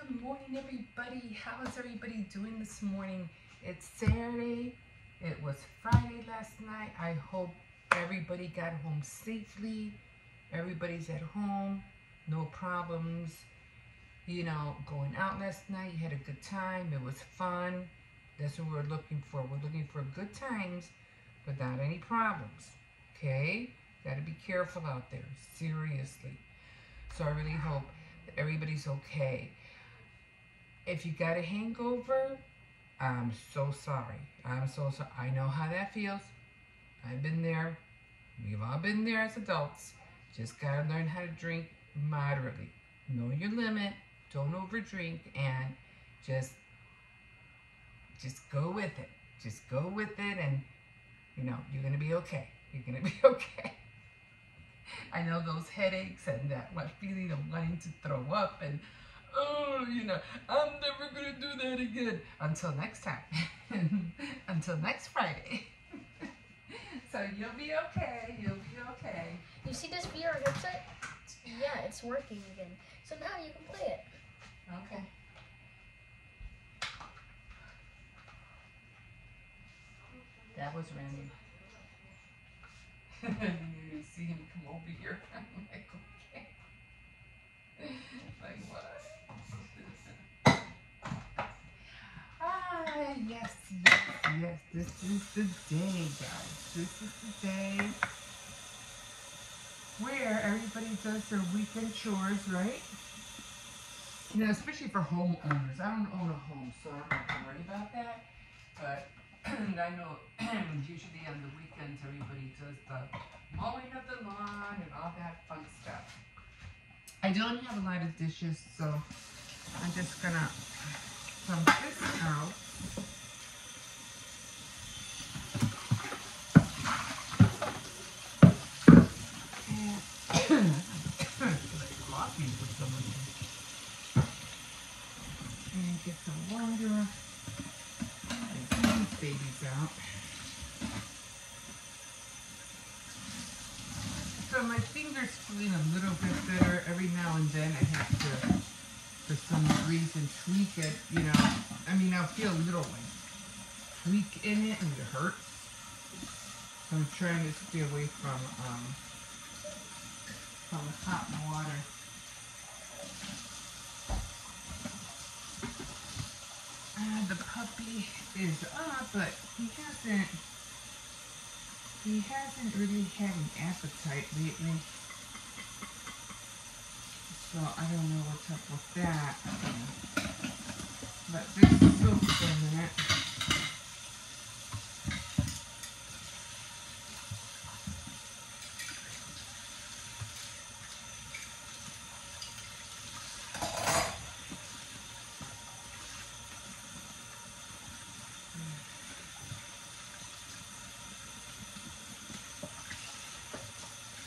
Good morning, everybody. How is everybody doing this morning? It's Saturday. It was Friday last night. I hope everybody got home safely. Everybody's at home. No problems. You know, going out last night. You had a good time. It was fun. That's what we're looking for. We're looking for good times without any problems. Okay? Got to be careful out there. Seriously. So I really hope that everybody's okay. If you got a hangover, I'm so sorry. I'm so sorry. I know how that feels. I've been there. We've all been there as adults. Just gotta learn how to drink moderately. Know your limit. Don't overdrink, and just go with it. Just go with it, and you know you're gonna be okay. You're gonna be okay. I know those headaches and that feeling of wanting to throw up and oh, you know, I'm never going to do that again. Until next time. Until next Friday. So you'll be okay. You'll be okay. You see this VR headset? Yeah, it's working again. So now you can play it. Okay. That was Randy. You see him come over here. I'm like, okay. Like what? Yes. This is the day, guys. This is the day where everybody does their weekend chores, right? You know, especially for homeowners. I don't own a home, so I'm not worried about that. But I know usually on the weekends everybody does the mowing of the lawn and all that fun stuff. I don't have a lot of dishes, so I'm just gonna dump this out. And coffee for some reason. And get some water. And these babies out. So my finger's feeling a little bit better. Every now and then I have to, for some reason, tweak it. You know, I mean, I'll feel a little like tweak in it and it hurts. So I'm trying to stay away from hot water. The puppy is up, but he hasn't really had an appetite lately. So I don't know what's up with that. But this soak for a minute.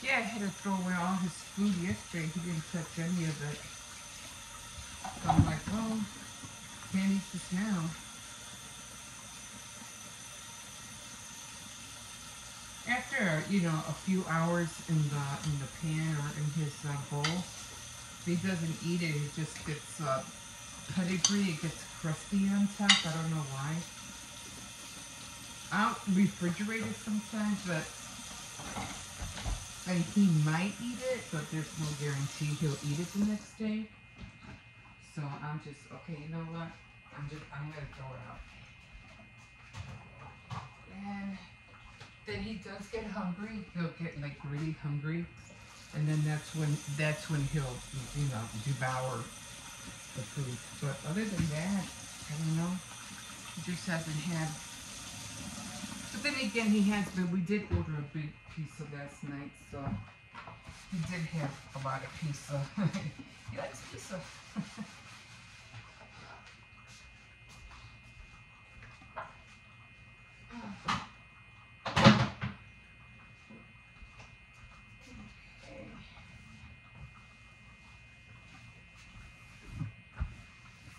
Yeah, I had to throw away all his food yesterday. He didn't touch any of it. So I'm like, well, can't eat this now. After, you know, a few hours in the pan or in his bowl, if he doesn't eat it, it just gets pedigree. It gets crusty on top. I don't know why. I'll refrigerate it sometimes, but and he might eat it, but there's no guarantee he'll eat it the next day. So I'm just, okay, you know what? I'm gonna throw it out. And then he does get hungry. He'll get like really hungry. And then that's when he'll, you know, devour the food. But other than that, I don't know. He just hasn't had. But then again, he has been. We did order a big pizza last night, so he did have a lot of pizza. He likes pizza.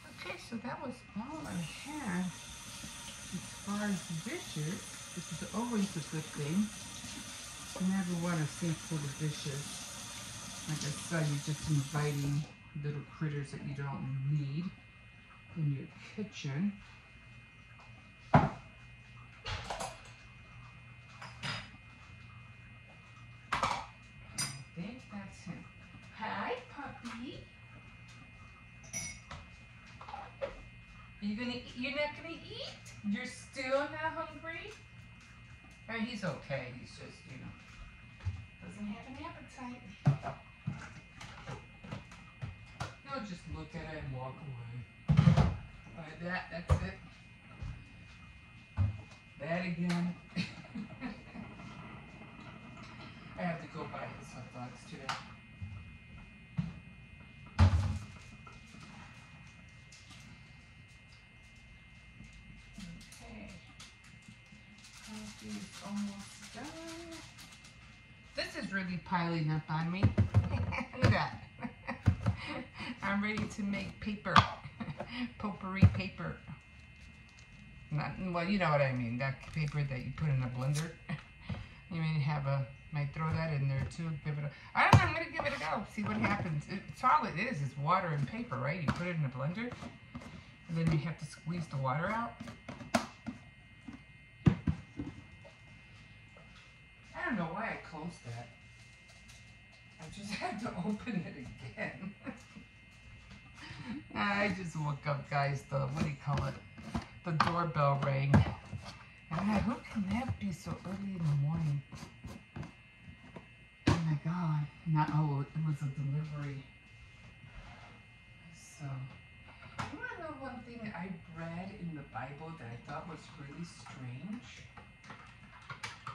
Okay, so that was all I had as far as the dishes. This is always a good thing. You never want a sink full of dishes. Like I said, you're just inviting little critters that you don't need in your kitchen. I think that's him. Hi, puppy. Are you gonna eat? You're not gonna eat? You're still not hungry? I mean, he's okay. He's just, you know, doesn't have an appetite. He'll just look at it and walk away. Like that, that's it. That again. I have to go buy his hot dogs today. Okay. Coffee is almost done. This is really piling up on me. Look at that. I'm ready to make paper. Potpourri paper. Not, well, you know what I mean. That paper that you put in a blender. You might throw that in there too. Give it I don't know, I'm going to give it a go. See what happens. It's all it is water and paper, right? You put it in a blender. And then you have to squeeze the water out. I don't know why I closed that. I just had to open it again. I just woke up, guys. What do you call it? The doorbell rang. And I'm like, who can that be so early in the morning? Oh my God. It was a delivery. So, you want to know one thing I read in the Bible that I thought was really strange?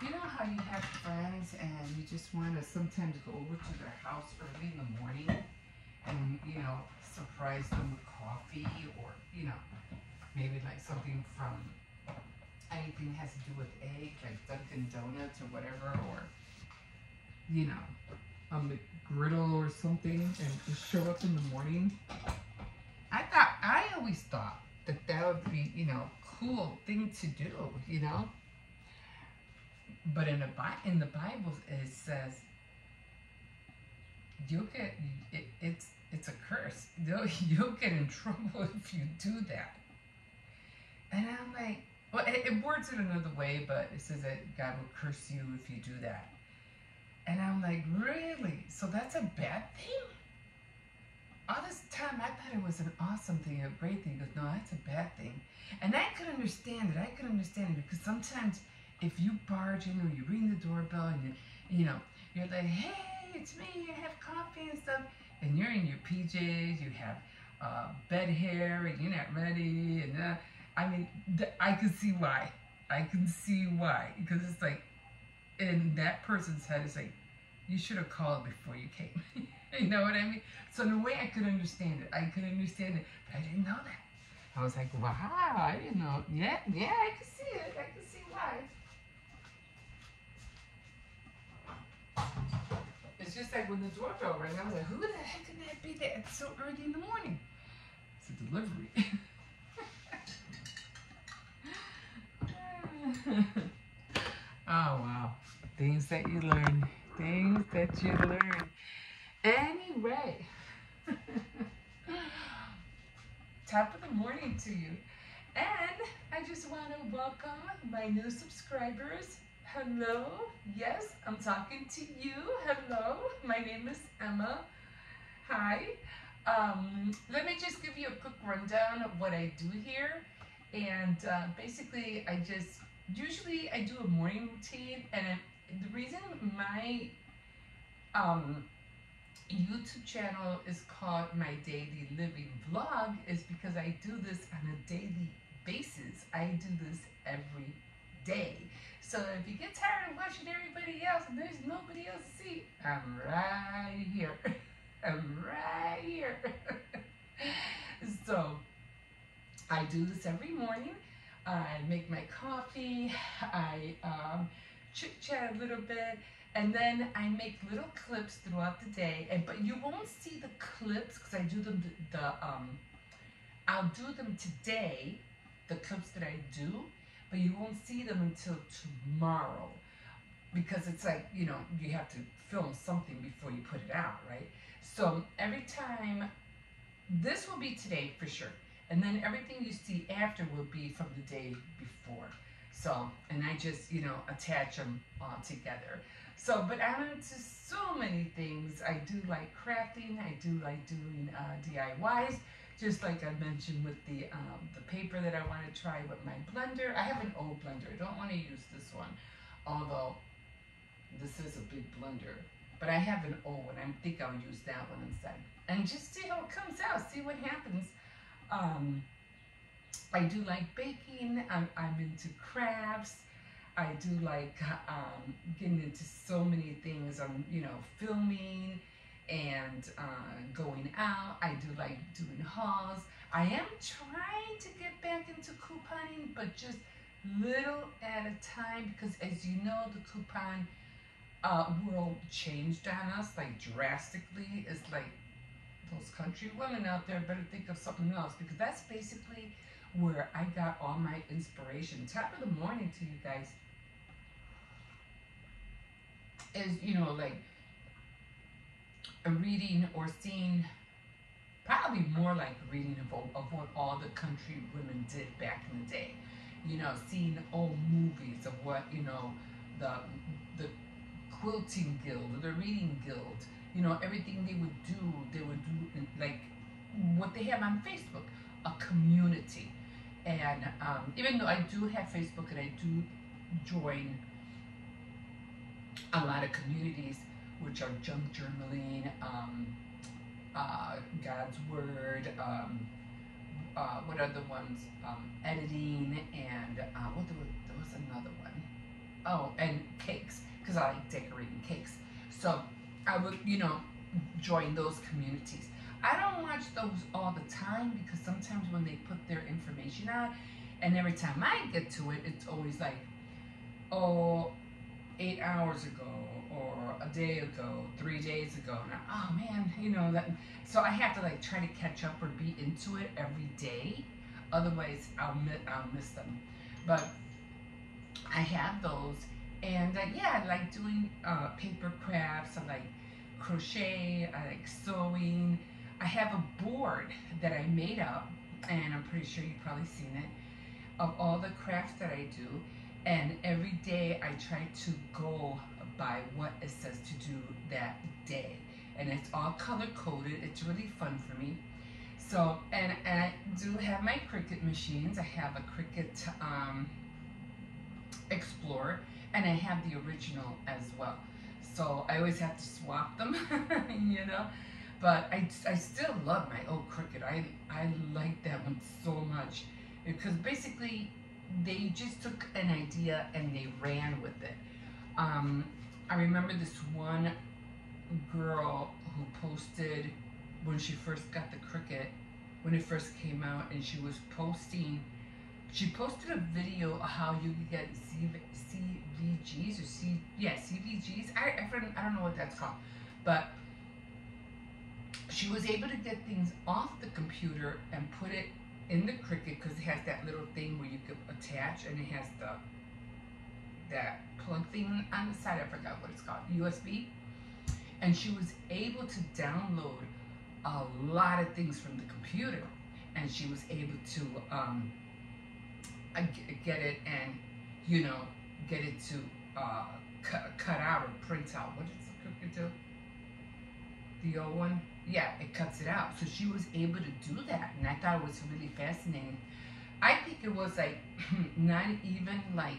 You know how you have friends and you just want to sometimes go over to their house early in the morning and, you know, surprise them with coffee or, you know, maybe like something from anything that has to do with egg, like Dunkin' Donuts or whatever, or, you know, a McGriddle or something, and just show up in the morning. I always thought that would be, you know, cool thing to do, you know. But in the Bible it says it's a curse. You'll get in trouble if you do that. And I'm like, well, it words it another way, but it says that God will curse you if you do that. And I'm like, really? So that's a bad thing? All this time I thought it was an awesome thing, a great thing. He goes, no, that's a bad thing. And I could understand it. Because sometimes if you barge in or you ring the doorbell and you're like, hey, it's me, I have coffee and stuff, and you're in your PJs, you have bed hair, and you're not ready, and I mean, I can see why. Because it's like, in that person's head, it's like, you should have called before you came. You know what I mean? So in a way, I could understand it, but I didn't know that. I was like, wow, I didn't know. Yeah, I can see it. I can see why. It's just like when the doorbell rang, I was like, who the heck can that be there? It's so early in the morning. It's a delivery. Oh, wow. Things that you learn. Anyway. Top of the morning to you. And I just want to welcome my new subscribers. Hello. Yes, I'm talking to you. Hello. My name is Emma. Hi. Let me just give you a quick rundown of what I do here. And basically, usually I do a morning routine. And the reason my YouTube channel is called My Daily Living Vlog is because I do this on a daily basis. I do this every day. So if you get tired of watching everybody else and there's nobody else to see, I'm right here. So I do this every morning. I make my coffee. I chit chat a little bit. And then I make little clips throughout the day, but you won't see the clips because I do them I'll do them today, the clips that I do, but you won't see them until tomorrow because it's like, you have to film something before you put it out, right? So every time this will be today for sure. And then everything you see after will be from the day before. So, and I just, you know, attach them all together. So, but I'm into so many things. I do like crafting. I do like doing DIYs. Just like I mentioned with the paper that I want to try with my blender. I have an old blender. I don't want to use this one. Although, this is a big blender. But I have an old one. I think I'll use that one instead. And just see how it comes out. See what happens. I do like baking. I'm into crafts. I do like getting into so many things. You know, filming and going out. I do like doing hauls. I am trying to get back into couponing, but just little at a time, because as you know, the coupon world changed on us like drastically. It's like those country women out there better think of something else, because that's basically where I got all my inspiration. Top of the morning to you guys. Is, you know, like a reading or seeing, probably more like reading of what all the country women did back in the day. You know, seeing old movies of what, you know, the quilting guild or the reading guild, you know, everything they would do like what they have on Facebook, a community. And even though I do have Facebook and I do join a lot of communities, which are junk journaling, God's Word, what other ones, editing, and there was another one. Oh, and cakes, because I like decorating cakes. So I would, you know, join those communities. I don't watch those all the time, because sometimes when they put their information out, and every time I get to it, it's always like, oh, 8 hours ago, or a day ago, 3 days ago. And oh man, you know that. So I have to like try to catch up or be into it every day. Otherwise, I'll miss them. But I have those, and yeah, I like doing paper crafts. I like crochet. I like sewing. I have a board that I made up, and I'm pretty sure you've probably seen it, of all the crafts that I do. And every day I try to go by what it says to do that day. And it's all color-coded. It's really fun for me. So, and I do have my Cricut machines. I have a Cricut Explorer, and I have the original as well. So I always have to swap them, you know. But I still love my old Cricut. I like that one so much, because basically they just took an idea and they ran with it. I remember this one girl who posted when she first got the Cricut, when it first came out, and she posted a video of how you could get CVGs or CVGs. I don't know what that's called, but she was able to get things off the computer and put it in the Cricut, because it has that little thing where you could attach, and it has that plug thing on the side. I forgot what it's called, USB. And she was able to download a lot of things from the computer, and she was able to get it, and you know, get it to cut out or print out. What does the Cricut do? The old one? Yeah, it cuts it out. So she was able to do that, and I thought it was really fascinating. I think it was like not even like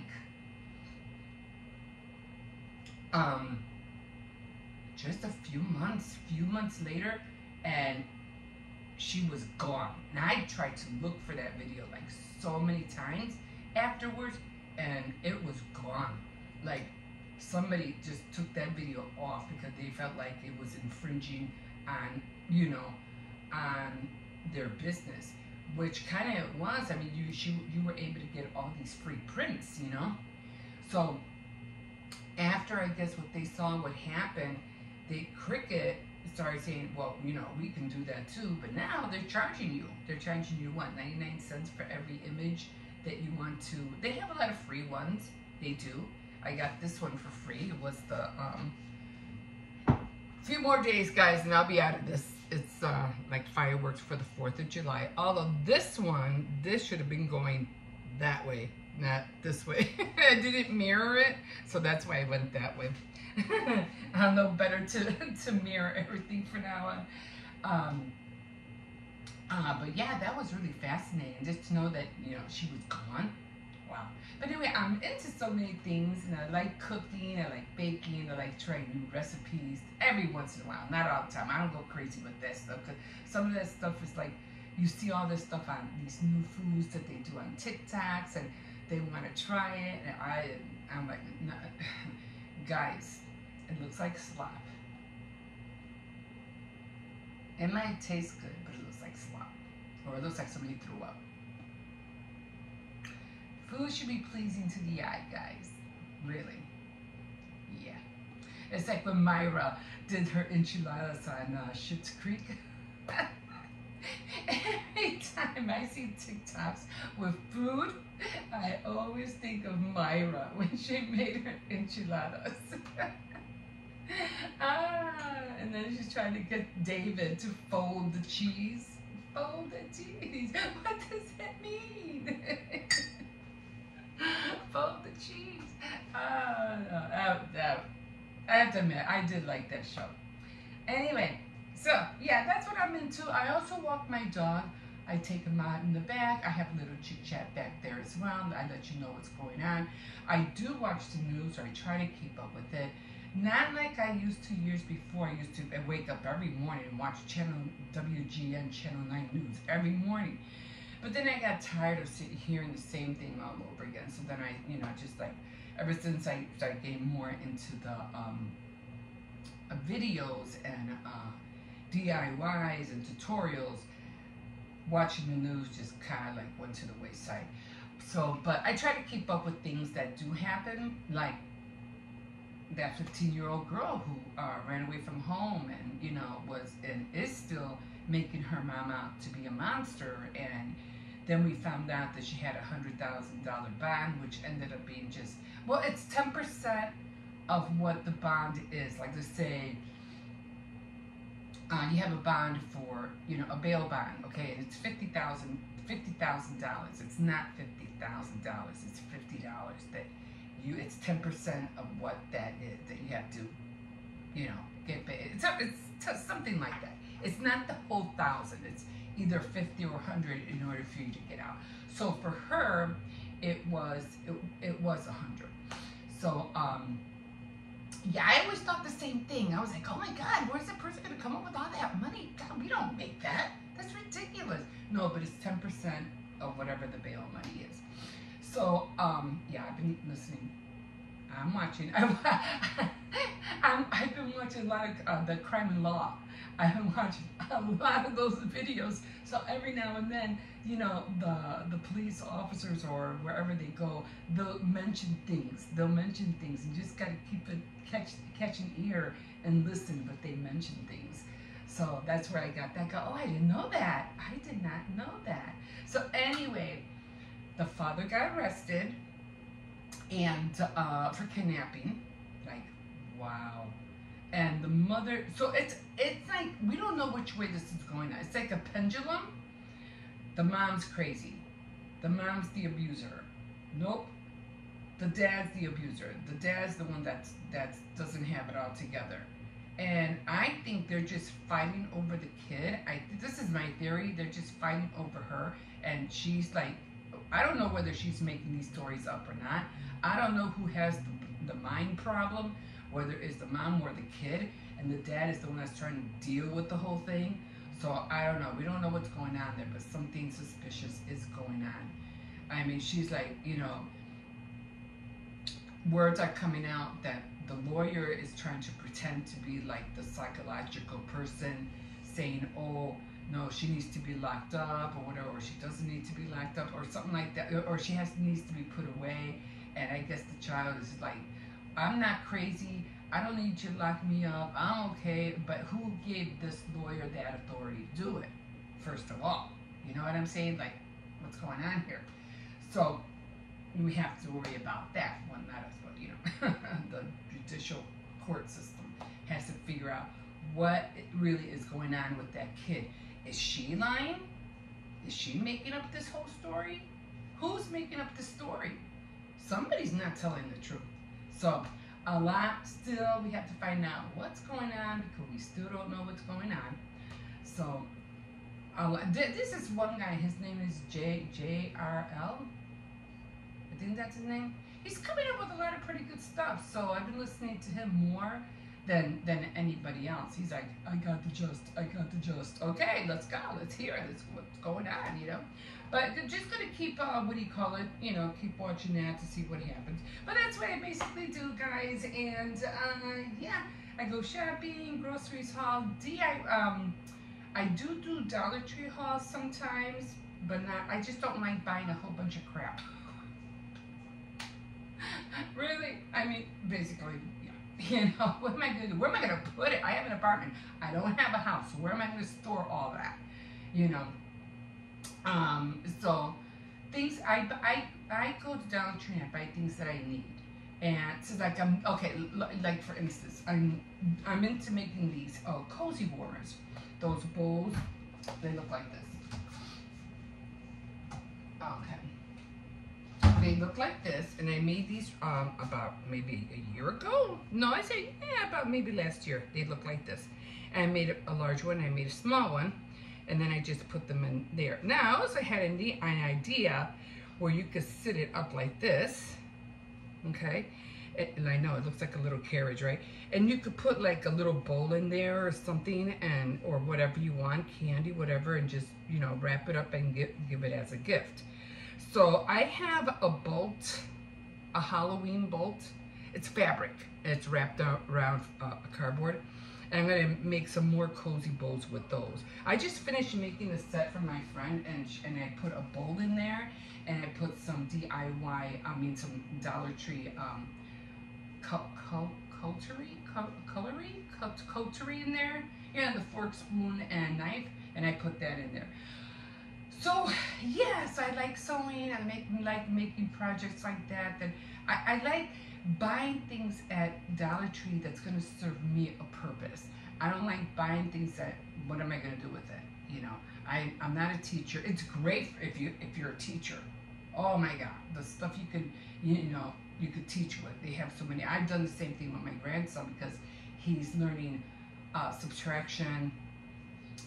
just a few months later, and she was gone. And I tried to look for that video like so many times afterwards, and it was gone. Like somebody just took that video off because they felt like it was infringing on, you know, on their business, which kind of was. I mean, you were able to get all these free prints, you know. So after, I guess, what they saw what happened, the Cricut started saying, well, you know, we can do that too, but now they're charging you. They're charging you what, 99 cents for every image that you want to. They have a lot of free ones. They do. I got this one for free. It was the few more days, guys, and I'll be out of this. it's like fireworks for the 4th of July. Although this should have been going that way, not this way. I didn't mirror it, so that's why I went that way. I'll know better to mirror everything from now on. But yeah, that was really fascinating, just to know that, you know, she was gone. Wow. But anyway, I'm into so many things, and I like cooking, I like baking, I like trying new recipes every once in a while, not all the time. I don't go crazy with that stuff, because some of that stuff is like, you see all this stuff on these new foods that they do on TikToks, and they want to try it, and I'm like, no. Guys, it looks like slop. It might taste good, but it looks like slop. Or it looks like somebody threw up. Food should be pleasing to the eye, guys. Really. Yeah. It's like when Myra did her enchiladas on Schitt's Creek. Every time I see TikToks with food, I always think of Myra when she made her enchiladas. And then she's trying to get David to fold the cheese. Fold the cheese. What does that mean? Fold the cheese. I have to admit, I did like that show. Anyway, so yeah, that's what I'm into. I also walk my dog. I take him out in the back. I have a little chit chat back there as well. I let you know what's going on. I do watch the news, or I try to keep up with it. Not like I used to years before. I used to wake up every morning and watch WGN Channel 9 News every morning. But then I got tired of hearing the same thing all over again. So then I, you know, just like, ever since I started getting more into the videos and DIYs and tutorials, watching the news just kind of like went to the wayside. So, but I try to keep up with things that do happen, like that 15-year-old girl who ran away from home and, you know, was and is still making her mom out to be a monster. And then we found out that she had a $100,000 bond, which ended up being just, well, it's 10% of what the bond is. Like, let's say you have a bond for, you know, a bail bond, okay, and it's $50,000. It's not $50,000. It's $50 that you. It's 10% of what that is that you have to, you know, get paid. It's something like that. It's not the whole $1,000. It's either 50 or 100 in order for you to get out. So for her, it was 100. So yeah, I always thought the same thing. I was like, oh my God, where's that person gonna come up with all that money? God, we don't make that. That's ridiculous. No, but it's 10% of whatever the bail money is. So yeah, I've been listening. I'm watching. I've been watching a lot of the Crime and Law. I've been watching a lot of those videos. So every now and then, you know, the police officers or wherever they go, they'll mention things. And you just gotta keep it catch an ear and listen. But they mention things. So that's where I got that. Oh, I didn't know that. I did not know that. So anyway, the father got arrested and for kidnapping. Like, wow. And the mother, so it's like, we don't know which way this is going. It's like a pendulum. The mom's crazy. The mom's the abuser. Nope. The dad's the abuser. The dad's the one that doesn't have it all together. And I think they're just fighting over the kid. This is my theory. They're just fighting over her. And she's like, I don't know whether she's making these stories up or not. I don't know who has the mind problem, whether it's the mom or the kid, and the dad is the one that's trying to deal with the whole thing. So I don't know. We don't know what's going on there, but something suspicious is going on. I mean, she's like, you know, words are coming out that the lawyer is trying to pretend to be like the psychological person, saying, oh, no, she needs to be locked up or whatever, or she doesn't need to be locked up or something like that, or she needs to be put away. And I guess the child is like, I'm not crazy. I don't need you to lock me up. I'm okay. But who gave this lawyer that authority to do it, first of all? You know what I'm saying? Like, what's going on here? So we have to worry about that. Well, not us, but, you know, the judicial court system has to figure out what really is going on with that kid. Is she lying? Is she making up this whole story? Who's making up the story? Somebody's not telling the truth. So a lot still, we have to find out what's going on because we still don't know what's going on. So this is one guy, his name is JRL. I think that's his name. He's coming up with a lot of pretty good stuff. So I've been listening to him more than anybody else. He's like, I got the gist. Okay, let's go. Let's hear it. What's going on, you know. But just gonna keep, what do you call it? You know, keep watching that to see what happens. But that's what I basically do, guys. And yeah, I go shopping, groceries haul. I do Dollar Tree hauls sometimes, but not. I just don't like buying a whole bunch of crap. Really? I mean, basically, yeah. You know, what am I going to do? Where am I going to put it? I have an apartment. I don't have a house. So where am I going to store all that? You know. So things I go to Dollar Tree and I buy things that I need. And so like like for instance, I'm into making these cozy warmers. Those bowls, they look like this. Okay. They look like this, and I made these about maybe a year ago. No, I say about maybe last year. They look like this. And I made a large one, I made a small one, and then I just put them in there. Now, I also had an idea where you could sit it up like this, okay? And I know it looks like a little carriage, right? And you could put like a little bowl in there or something, or whatever you want, candy, whatever, and just, you know, wrap it up and give it as a gift. So I have a bolt, a Halloween bolt. It's fabric. It's wrapped around a cardboard. And I'm going to make some more cozy bowls with those. I just finished making a set for my friend, and I put a bowl in there, and I put some DIY, some Dollar Tree cutlery in there. Yeah, the fork, spoon, and knife, and I put that in there. So yes, I like sewing. I like making projects like that. And I like buying things at Dollar Tree that's going to serve me a purpose. I don't like buying things that, what am I going to do with it? You know, I'm not a teacher. It's great if you're a teacher. Oh my God, the stuff you could teach with. They have so many. I've done the same thing with my grandson because he's learning subtraction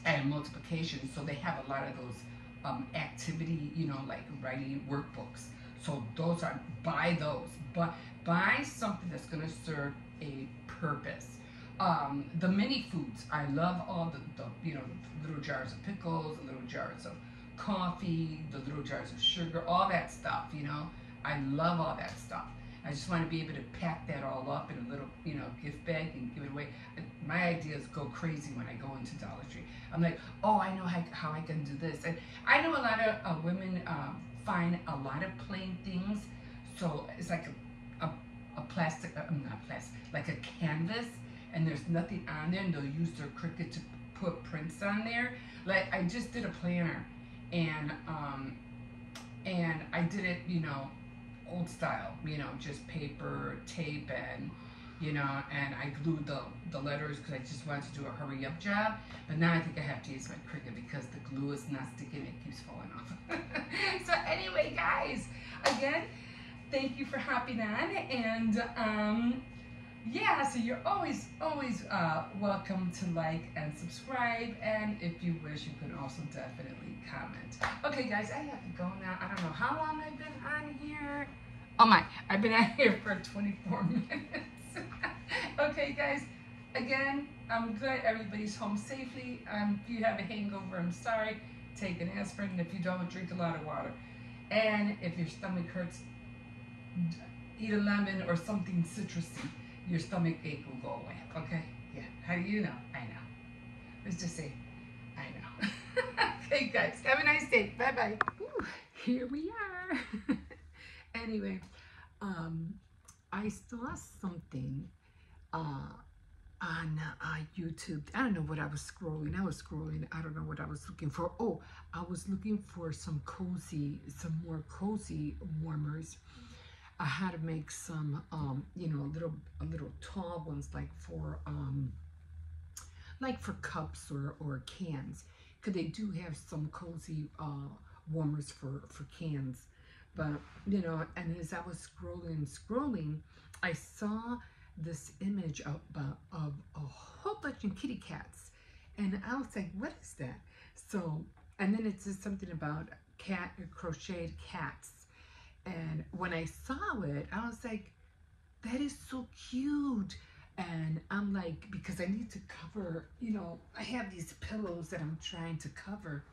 and multiplication. So they have a lot of those activity, you know, like writing workbooks. So buy those. But buy something that's going to serve a purpose. The mini foods, I love all the little jars of pickles, the little jars of coffee, the little jars of sugar, all that stuff, you know. I love all that stuff. I just want to be able to pack that all up in a little, you know, gift bag and give it away. My ideas go crazy when I go into Dollar Tree. I'm like, oh, I know how I can do this. And I know a lot of women find a lot of plain things. So it's like a plastic, not plastic, like a canvas, and there's nothing on there, and they'll use their Cricut to put prints on there. Like I just did a planner, and I did it, you know, old style, you know, just paper, tape, and you know, and I glued the letters because I just wanted to do a hurry up job. But now I think I have to use my Cricut because the glue is not sticking, it keeps falling off. So anyway, guys, again, thank you for hopping on, and yeah, so you're always welcome to like and subscribe, and if you wish, you can also definitely comment. Okay, guys, I have to go now. I don't know how long I've been on here. Oh my, I've been on here for 24 minutes. Okay, guys, again, I'm glad everybody's home safely. If you have a hangover, I'm sorry. Take an aspirin. If you don't, drink a lot of water. And if your stomach hurts, eat a lemon or something citrusy. Your stomach ache will go away. Okay? Yeah. How do you know? I know. Let's just say, I know. Okay, guys. Have a nice day. Bye-bye. Here we are. Anyway, I saw something on YouTube. I don't know what I was scrolling. I don't know what I was looking for. Oh, I was looking for some more cozy warmers. How to make some, you know, little tall ones, like for like for cups or cans, because they do have some cozy warmers for cans. But you know, and as I was scrolling, I saw this image of a whole bunch of kitty cats, and I was like, what is that? So, and then it says something about cat crocheted cats, and when I saw it, I was like, that is so cute. And I'm like, because I need to cover, you know, I have these pillows that I'm trying to cover.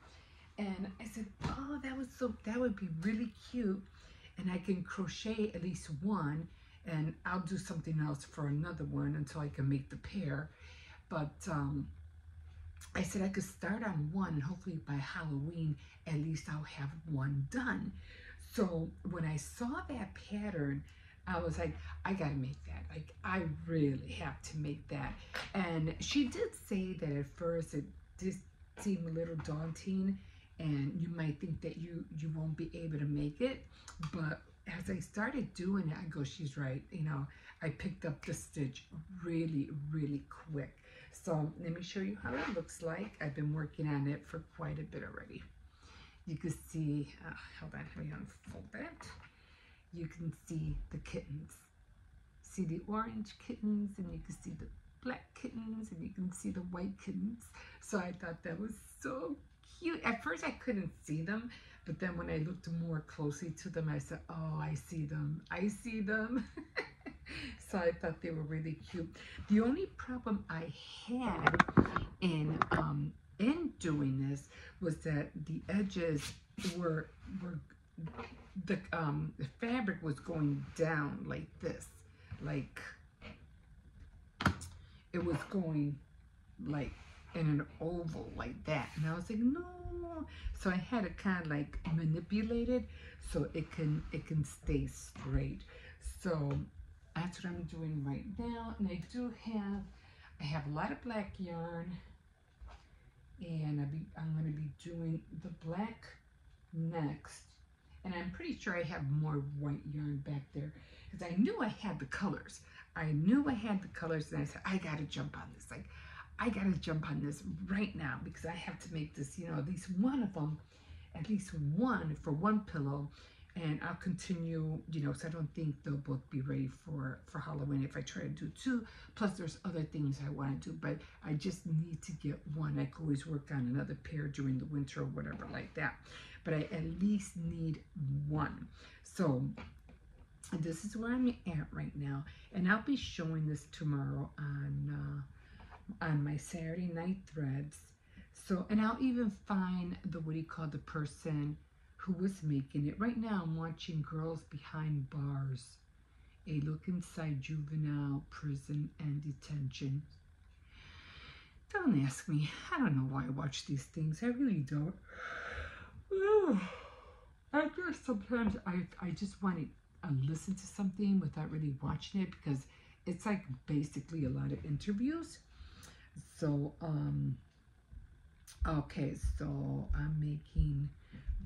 And I said, oh, that would be really cute. And I can crochet at least one, and I'll do something else for another one until I can make the pair. But I said I could start on one, and hopefully by Halloween, at least I'll have one done. So when I saw that pattern, I was like, I gotta make that. Like, I really have to make that. And she did say that at first it did seem a little daunting, and you might think that you won't be able to make it. But as I started doing it, I go, she's right. You know, I picked up the stitch really, really quick. So let me show you how it looks like. I've been working on it for quite a bit already. You can see, hold on, let me unfold that. You can see the kittens. See the orange kittens, and you can see the black kittens, and you can see the white kittens. So I thought that was so cute. At first I couldn't see them, but then when I looked more closely to them, I said, oh, I see them. I see them. So I thought they were really cute. The only problem I had in doing this was that the edges were the fabric was going down like this, like it was going like in an oval like that, and I was like, no. So I had to kind of like manipulate it so it can stay straight. So that's what I'm doing right now. And I have a lot of black yarn, and I'm going to be doing the black next. And I'm pretty sure I have more white yarn back there, because I knew I had the colors. And I said, I got to jump on this. Like, I got to jump on this right now, because I have to make this, you know, at least one of them, at least one for one pillow. And I'll continue, you know, so I don't think they'll both be ready for Halloween if I try to do two. Plus, there's other things I want to do, but I just need to get one. I can always work on another pair during the winter or whatever like that. But I at least need one. So this is where I'm at right now. And I'll be showing this tomorrow on my Saturday Night Threads. So, and I'll even find the, what do you call, the person who was making it. Right now I'm watching Girls Behind Bars, a look inside juvenile prison and detention. Don't ask me. I don't know why I watch these things. I really don't. I guess sometimes I just want to listen to something without really watching it, because it's like basically a lot of interviews. So, okay, so I'm making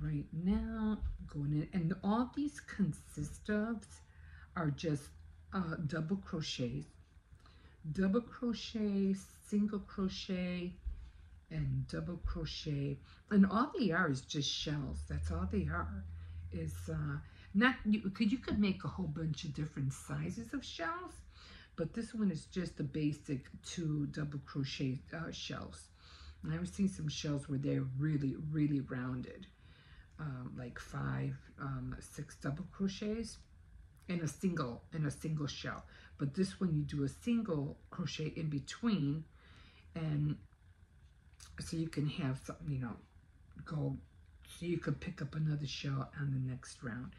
right now, going in, and all these consist of are just double crochets, single crochet, and double crochet, and all they are is just shells. That's all they are. Is not you could make a whole bunch of different sizes of shells, but this one is just the basic 2 double crochet shells. And I've seen some shells where they're really, really rounded, like 5, 6 double crochets in a single shell. But this one, you do a single crochet in between, and so you can have something, you know, go, so you could pick up another shell on the next round.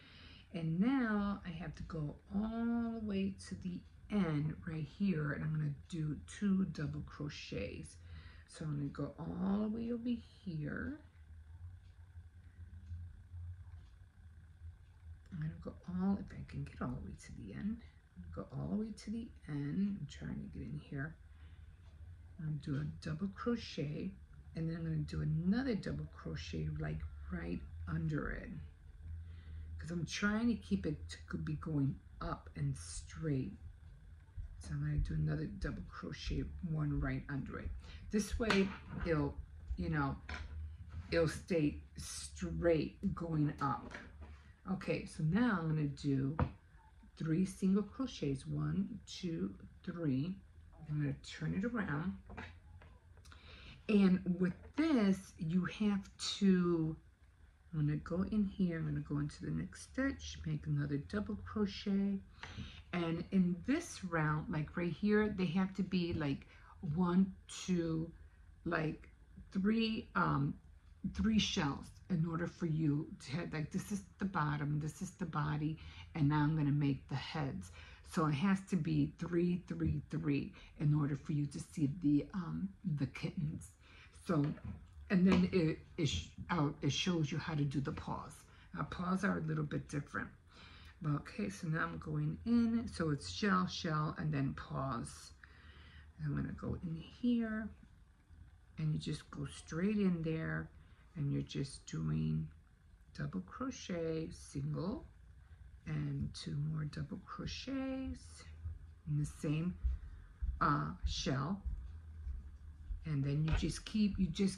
And now I have to go all the way to the end right here, and I'm going to do 2 double crochets. So I'm going to go all the way over here. I'm going to go all, if I can get all the way to the end, go all the way to the end. I'm trying to get in here. I'm going to do a double crochet, and then I'm going to do another double crochet like right under it, because I'm trying to keep it to be going up and straight. So I'm going to do another double crochet, one right under it. This way it'll, you know, it'll stay straight going up. Okay, so now I'm going to do 3 single crochets. 1, 2, 3. I'm going to turn it around. And with this, you have to, I'm going to go in here, I'm going to go into the next stitch, make another double crochet. And in this round, like right here, they have to be like 1, 2, like 3 shells in order for you to have, like, this is the bottom, this is the body, and now I'm going to make the heads. So it has to be 3, 3, 3 in order for you to see the kittens. So, and then it shows you how to do the paws. Now, paws are a little bit different. Okay, so now I'm going in. So it's shell, shell, and then paws. I'm going to go in here, and you just go straight in there, and you're just doing double crochet, single, and 2 more double crochets in the same shell. And then you just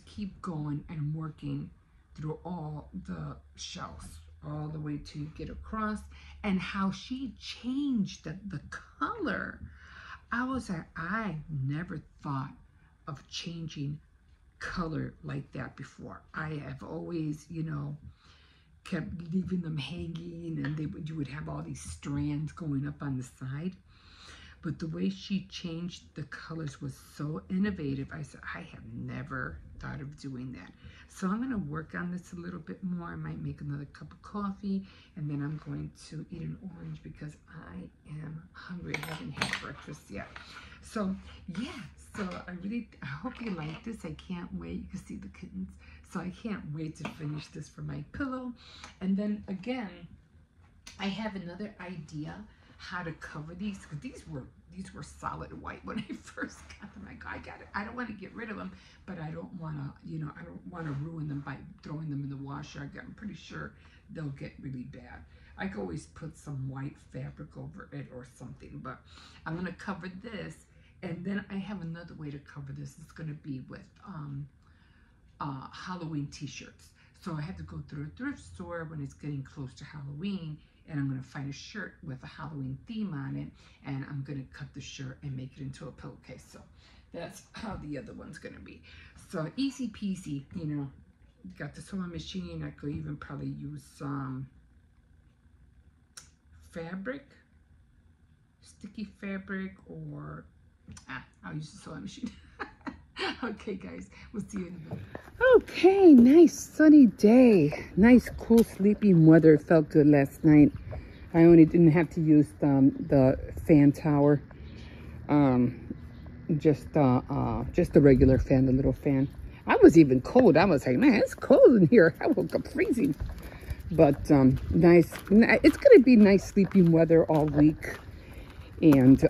keep going and working through all the shells all the way till you get across. And how she changed the color, I was like, I never thought of changing color like that before. I have always, you know, kept leaving them hanging, and you would have all these strands going up on the side. But the way she changed the colors was so innovative. I said, I have never thought of doing that. So I'm going to work on this a little bit more. I might make another cup of coffee, and then I'm going to eat an orange because I am hungry. I haven't had breakfast yet. So yeah, so I hope you like this. I can't wait. You can see the kittens. So I can't wait to finish this for my pillow. And then again, I have another idea how to cover these, because these were solid white when I first got them. I got it. I don't want to get rid of them, but I don't want to, you know, I don't want to ruin them by throwing them in the washer. I'm pretty sure they'll get really bad. I could always put some white fabric over it or something, but I'm going to cover this, and then I have another way to cover this. It's going to be with Halloween t-shirts. So I had to go through a thrift store when it's getting close to Halloween, and I'm going to find a shirt with a Halloween theme on it, and I'm going to cut the shirt and make it into a pillowcase. So that's how the other one's going to be. So easy peasy, you know. Got the sewing machine. I could even probably use some fabric, sticky fabric, or I'll use the sewing machine. Okay, guys, we'll see you in a minute. Okay, nice sunny day. Nice, cool, sleeping weather. It felt good last night. I only didn't have to use the fan tower. Just the regular fan, the little fan. I was even cold. I was like, man, it's cold in here. I woke up freezing. But nice. It's gonna be nice sleeping weather all week, and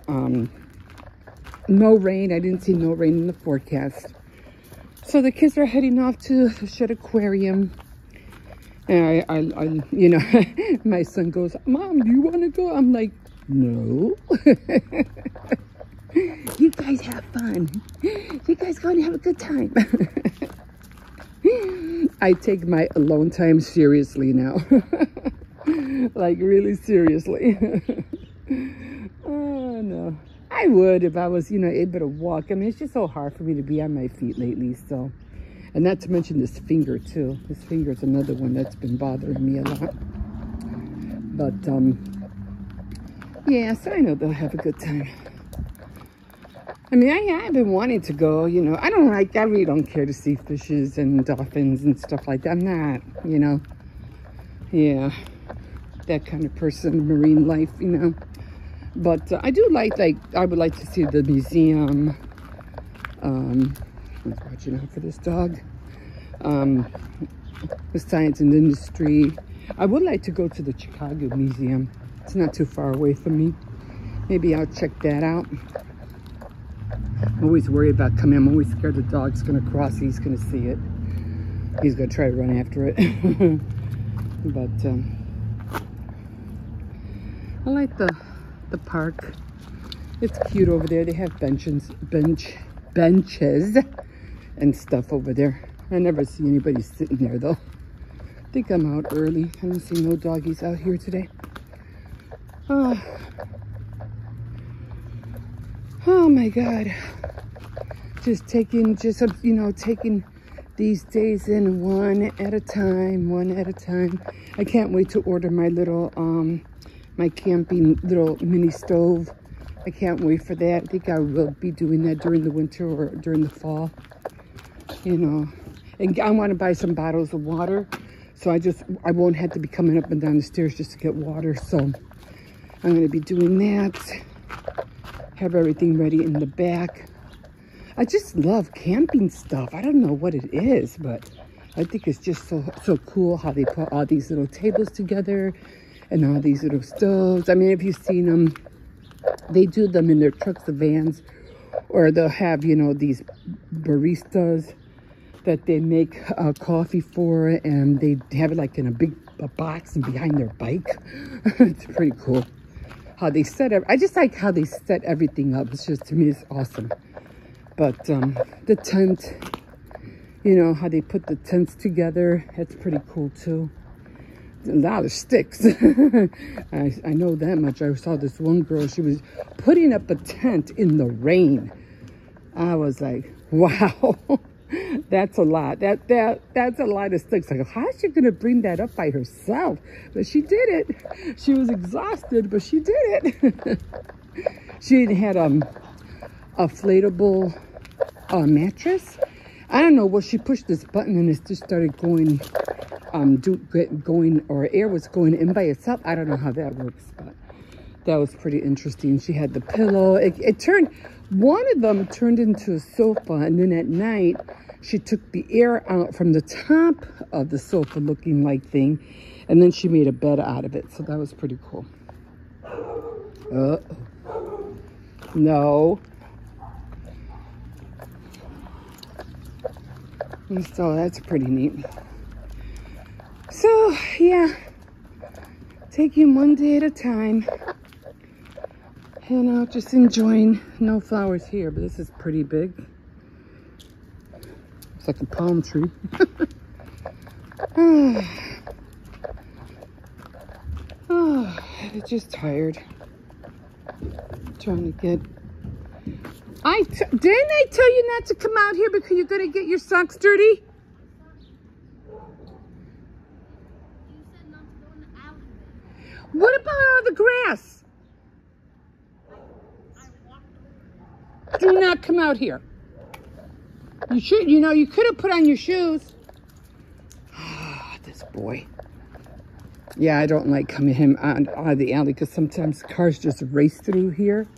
no rain. I didn't see no rain in the forecast. So the kids are heading off to the Shedd Aquarium. And I you know, my son goes, Mom, do you want to go? I'm like, no. You guys have fun. You guys go and have a good time. I take my alone time seriously now. Like, really seriously. Oh, no. I would if I was, you know, able to walk. I mean, it's just so hard for me to be on my feet lately, so. And not to mention this finger, too. This finger is another one that's been bothering me a lot. But, yeah, so I know they'll have a good time. I mean, I've been wanting to go, you know. I really don't care to see fishes and dolphins and stuff like that. I'm not, you know. Yeah, that kind of person, marine life, you know. But I do like, I would like to see the museum. I was watching out for this dog. The science and industry. I would like to go to the Chicago Museum. It's not too far away from me. Maybe I'll check that out. I'm always worried about coming. I'm always scared the dog's going to cross. He's going to see it. He's going to try to run after it. But I like the park. It's cute over there. They have benches and stuff over there. I never see anybody sitting there though. I think I'm out early. I don't see no doggies out here today. Oh my God. Just taking these days in one at a time. I can't wait to order my little, my camping little mini stove. I can't wait for that. I think I will be doing that during the winter or during the fall, you know. And I want to buy some bottles of water, so I won't have to be coming up and down the stairs just to get water. So I'm going to be doing that. Have everything ready in the back. I just love camping stuff. I don't know what it is, but I think it's just so cool how they put all these little tables together and all these little stoves. I mean, if you've seen them, they do them in their trucks or vans, or they'll have, you know, these baristas that they make coffee for, and they have it like in a box and behind their bike. It's pretty cool how they set it. I just like how they set everything up. It's just, to me, it's awesome. But the tent, you know, how they put the tents together, that's pretty cool too. A lot of sticks. I know that much. I saw this one girl, she was putting up a tent in the rain. I was like, wow, that's a lot. That's a lot of sticks. Like, how is she gonna bring that up by herself? But she did it. She was exhausted, but she did it. She had inflatable mattress. I don't know what, she pushed this button and it just started going, or air was going in by itself. I don't know how that works, but that was pretty interesting. She had the pillow. It turned, one of them turned into a sofa, and then at night she took the air out from the top of the sofa looking like thing, and then she made a bed out of it. So that was pretty cool. No. And so that's pretty neat. So yeah, taking one day at a time, and just enjoying. No flowers here, but this is pretty big. It's like a palm tree. Oh, I'm just tired. Trying to get. Didn't I tell you not to come out here because you're gonna get your socks dirty? You said not to go in the alleyway. What about all the grass? I walked. Do not come out here. You should, you know, you could have put on your shoes. Ah, this boy. Yeah, I don't like coming him out of the alley because sometimes cars just race through here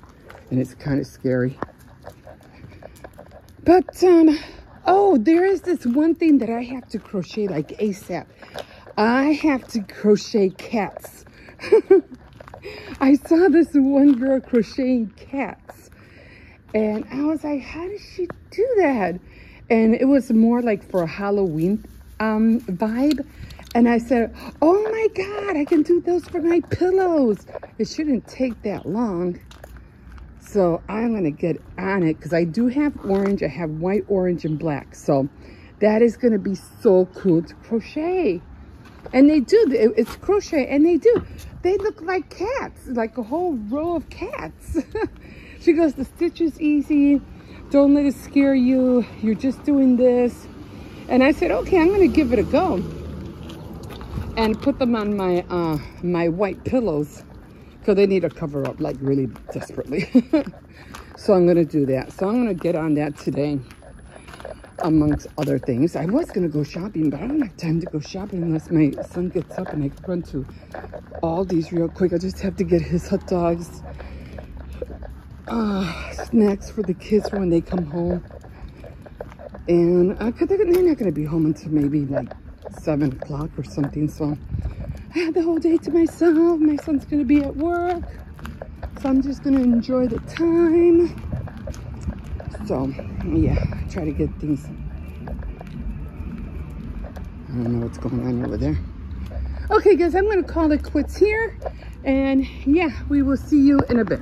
and it's kind of scary. But, oh, there is this one thing that I have to crochet like ASAP. I have to crochet cats. I saw this one girl crocheting cats. And I was like, how does she do that? And it was more like for a Halloween vibe. And I said, oh my God, I can do those for my pillows. It shouldn't take that long. So I'm going to get on it because I do have orange. I have white, orange, and black. So that is going to be so cool to crochet. And they do. It's crochet, and they do. They look like cats, like a whole row of cats. She goes, the stitch is easy. Don't let it scare you. You're just doing this. And I said, okay, I'm going to give it a go. And put them on my my white pillows. So they need to cover up like really desperately. So I'm going to do that. So I'm going to get on that today, amongst other things. I was going to go shopping, but I don't have time to go shopping unless my son gets up and I can run to Aldi's real quick. I just have to get his hot dogs, snacks for the kids when they come home. And cause they're not going to be home until maybe like 7 o'clock or something. So I have the whole day to myself. My son's going to be at work. So I'm just going to enjoy the time. So, yeah, try to get things. I don't know what's going on over there. Okay, guys, I'm going to call it quits here. And, yeah, we will see you in a bit.